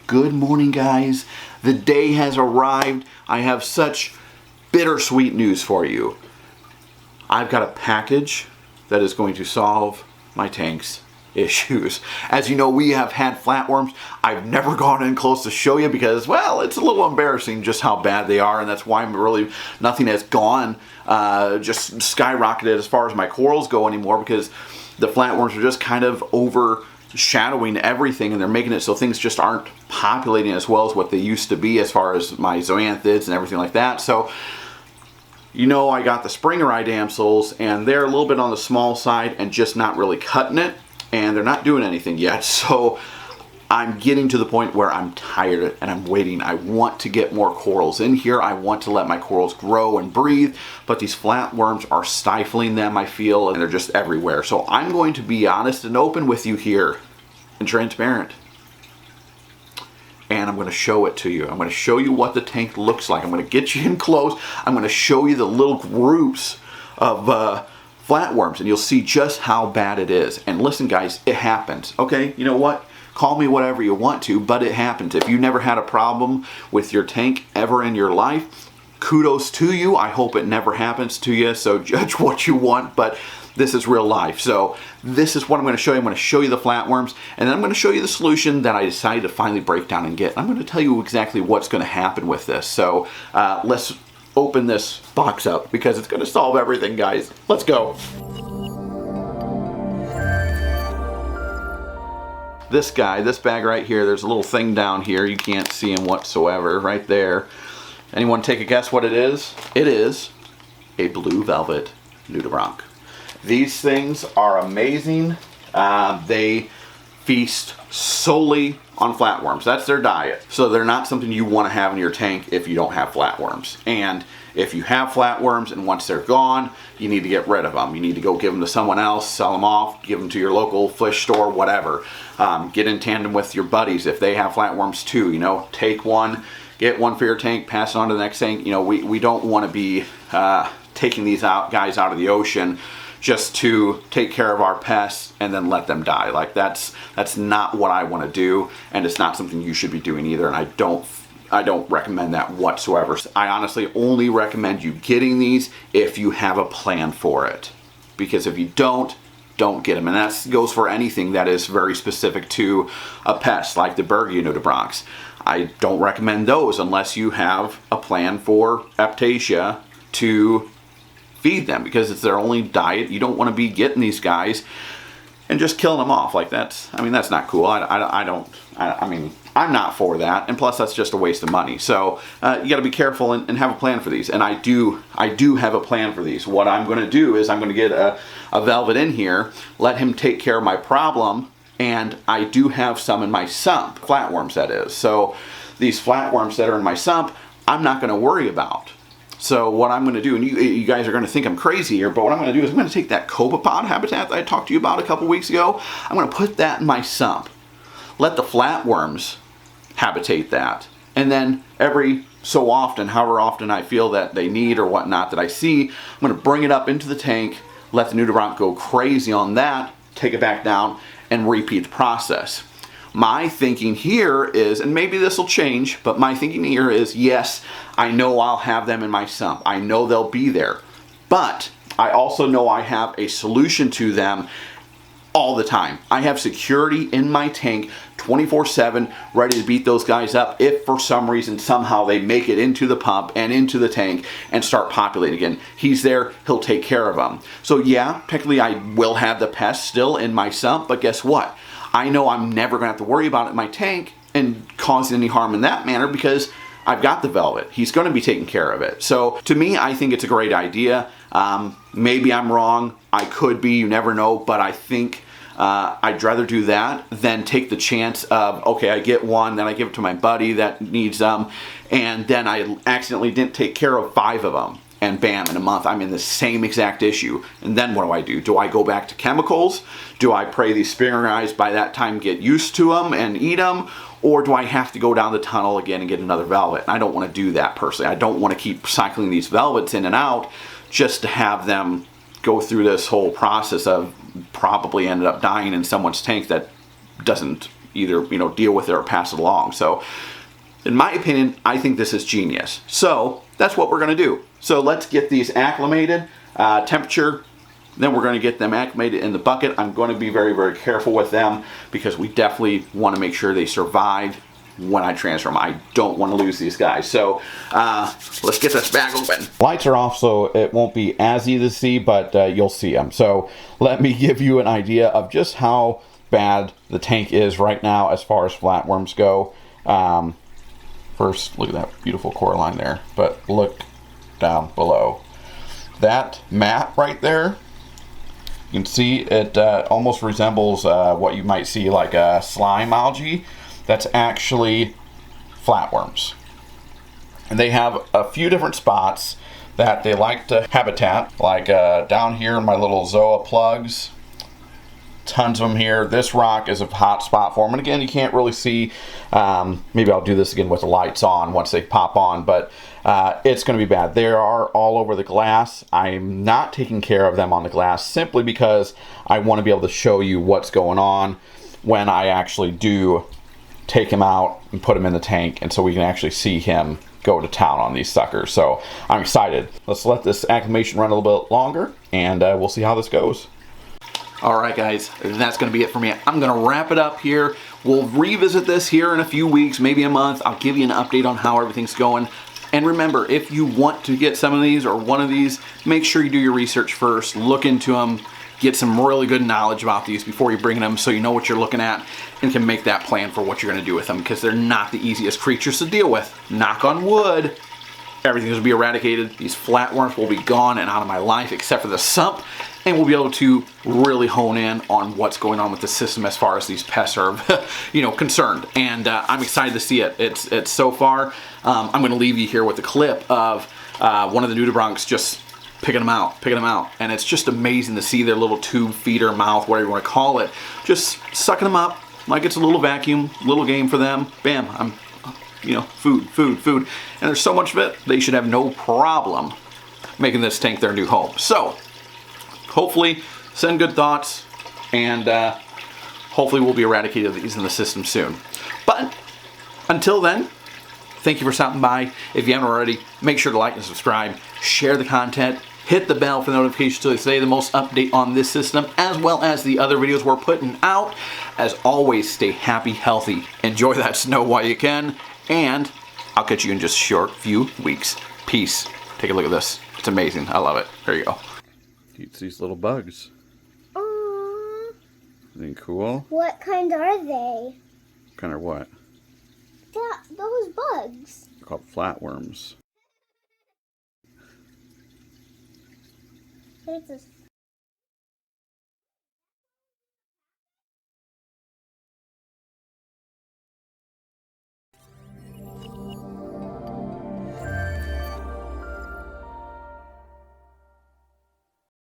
Good morning, guys. The day has arrived. I have such bittersweet news for you. I've got a package that is going to solve my tank's issues. As you know, we have had flatworms. I've never gone in close to show you because, well, it's a little embarrassing just how bad they are, and that's why nothing has gone just skyrocketed as far as my corals go anymore, because the flatworms are just kind of overshadowing everything, and they're making it so things just aren't populating as well as what they used to be as far as my zoanthids and everything like that. So, you know, I got the Springer eye damsels, and they're a little bit on the small side and just not really cutting it, and they're not doing anything yet. So I'm getting to the point where I'm tired and I'm waiting. I want to get more corals in here. I want to let my corals grow and breathe, but these flatworms are stifling them, I feel, and they're just everywhere. So I'm going to be honest and open with you here and transparent. And I'm going to show it to you. I'm going to show you what the tank looks like. I'm going to get you in close. I'm going to show you the little groups of flatworms, and you'll see just how bad it is. And listen, guys, it happens. Okay, you know what? Call me whatever you want to, but it happens. If you never had a problem with your tank ever in your life, kudos to you. I hope it never happens to you, so judge what you want, but this is real life. So this is what I'm going to show you. I'm going to show you the flatworms, and then I'm going to show you the solution that I decided to finally break down and get. I'm going to tell you exactly what's going to happen with this. So let's open this box up because it's going to solve everything, guys. Let's go. This guy, this bag right here, there's a little thing down here. You can't see him whatsoever right there. Anyone take a guess what it is? It is a blue velvet nudibranch. These things are amazing. They feast solely on flatworms. That's their diet. So they're not something you want to have in your tank if you don't have flatworms. And if you have flatworms and once they're gone, you need to get rid of them. You need to go give them to someone else, sell them off, give them to your local fish store, whatever. Get in tandem with your buddies if they have flatworms too. You know, take one, get one for your tank, pass it on to the next tank. You know, we don't want to be taking these guys out of the ocean just to take care of our pests and then let them die. Like that's not what I want to do, and it's not something you should be doing either, and I don't recommend that whatsoever. I honestly only recommend you getting these if you have a plan for it, because if you don't get them. And that goes for anything that is very specific to a pest, like the Bergia nudibranchs. I don't recommend those unless you have a plan for Eptasia to feed them, because it's their only diet. You don't want to be getting these guys and just killing them off. Like that's not cool. I'm not for that, and plus that's just a waste of money. So you got to be careful and have a plan for these. And I do have a plan for these. What I'm going to do is I'm going to get a velvet in here, let him take care of my problem, and I do have some in my sump, flatworms that is. So these flatworms that are in my sump, I'm not going to worry about. So what I'm going to do, and you guys are going to think I'm crazy here, but what I'm going to do is I'm going to take that copepod habitat that I talked to you about a couple weeks ago. I'm going to put that in my sump. Let the flatworms habitate that. And then every so often, however often I feel that they need or whatnot that I see, I'm going to bring it up into the tank, let the nudibranch go crazy on that, take it back down, and repeat the process. My thinking here is, and maybe this will change, but my thinking here is, yes, I know I'll have them in my sump. I know they'll be there. But I also know I have a solution to them all the time. I have security in my tank 24/7, ready to beat those guys up if for some reason somehow they make it into the pump and into the tank and start populating again. He's there, he'll take care of them. So yeah, technically I will have the pests still in my sump, but guess what? I know I'm never going to have to worry about it in my tank and causing any harm in that manner because I've got the velvet. He's going to be taking care of it. So to me, I think it's a great idea. Maybe I'm wrong. I could be. You never know. But I think I'd rather do that than take the chance of, okay, I get one, then I give it to my buddy that needs them, and then I accidentally didn't take care of 5 of them. And bam, in a month, I'm in the same exact issue. And then what do? Do I go back to chemicals? Do I pray these Springer eyes by that time get used to them and eat them? Or do I have to go down the tunnel again and get another velvet? I don't want to do that personally. I don't want to keep cycling these velvets in and out just to have them go through this whole process of probably ended up dying in someone's tank that doesn't either, you know, deal with it or pass it along. So in my opinion, I think this is genius. So that's what we're going to do. So let's get these acclimated, temperature, then we're going to get them acclimated in the bucket. I'm going to be very, very careful with them because we definitely want to make sure they survive when I transfer them. I don't want to lose these guys. So let's get this bag open. Lights are off, so it won't be as easy to see, but you'll see them. So let me give you an idea of just how bad the tank is right now as far as flatworms go. First, look at that beautiful coraline there, but look down below. That mat right there, you can see it almost resembles what you might see like a slime algae. That's actually flatworms. And they have a few different spots that they like to habitat, like down here in my little zoa plugs. Tons of them here. This rock is a hot spot for them. And again, you can't really see. Maybe I'll do this again with the lights on once they pop on, but it's going to be bad. They are all over the glass. I'm not taking care of them on the glass simply because I want to be able to show you what's going on when I actually do take him out and put him in the tank, and so we can actually see him go to town on these suckers. So I'm excited. Let's let this acclimation run a little bit longer, and we'll see how this goes. All right, guys, that's going to be it for me. I'm going to wrap it up here. We'll revisit this here in a few weeks, maybe a month. I'll give you an update on how everything's going. And remember, if you want to get some of these or one of these, make sure you do your research first. Look into them. Get some really good knowledge about these before you bring them so you know what you're looking at and can make that plan for what you're going to do with them, because they're not the easiest creatures to deal with. Knock on wood. Everything's going to be eradicated. These flatworms will be gone and out of my life except for the sump, and we'll be able to really hone in on what's going on with the system as far as these pests are, you know, concerned. And I'm excited to see it. It's so far. I'm going to leave you here with a clip of one of the nudibranchs just picking them out, and it's just amazing to see their little tube feeder mouth, whatever you want to call it, just sucking them up like it's a little vacuum, little game for them. Bam, I'm, you know, food, and there's so much of it, they should have no problem making this tank their new home. So hopefully send good thoughts, and hopefully we'll be eradicated these in the system soon. But until then, thank you for stopping by. If you haven't already, make sure to like and subscribe, share the content, hit the bell for notifications so they say the most update on this system, as well as the other videos we're putting out. As always, stay happy, healthy, enjoy that snow while you can, and I'll catch you in just a short few weeks. Peace. Take a look at this. It's amazing. I love it. There you go. Eats these little bugs. Aww. Isn't it cool? What kind are they? Kind of what? Those bugs. They're called flatworms. There's this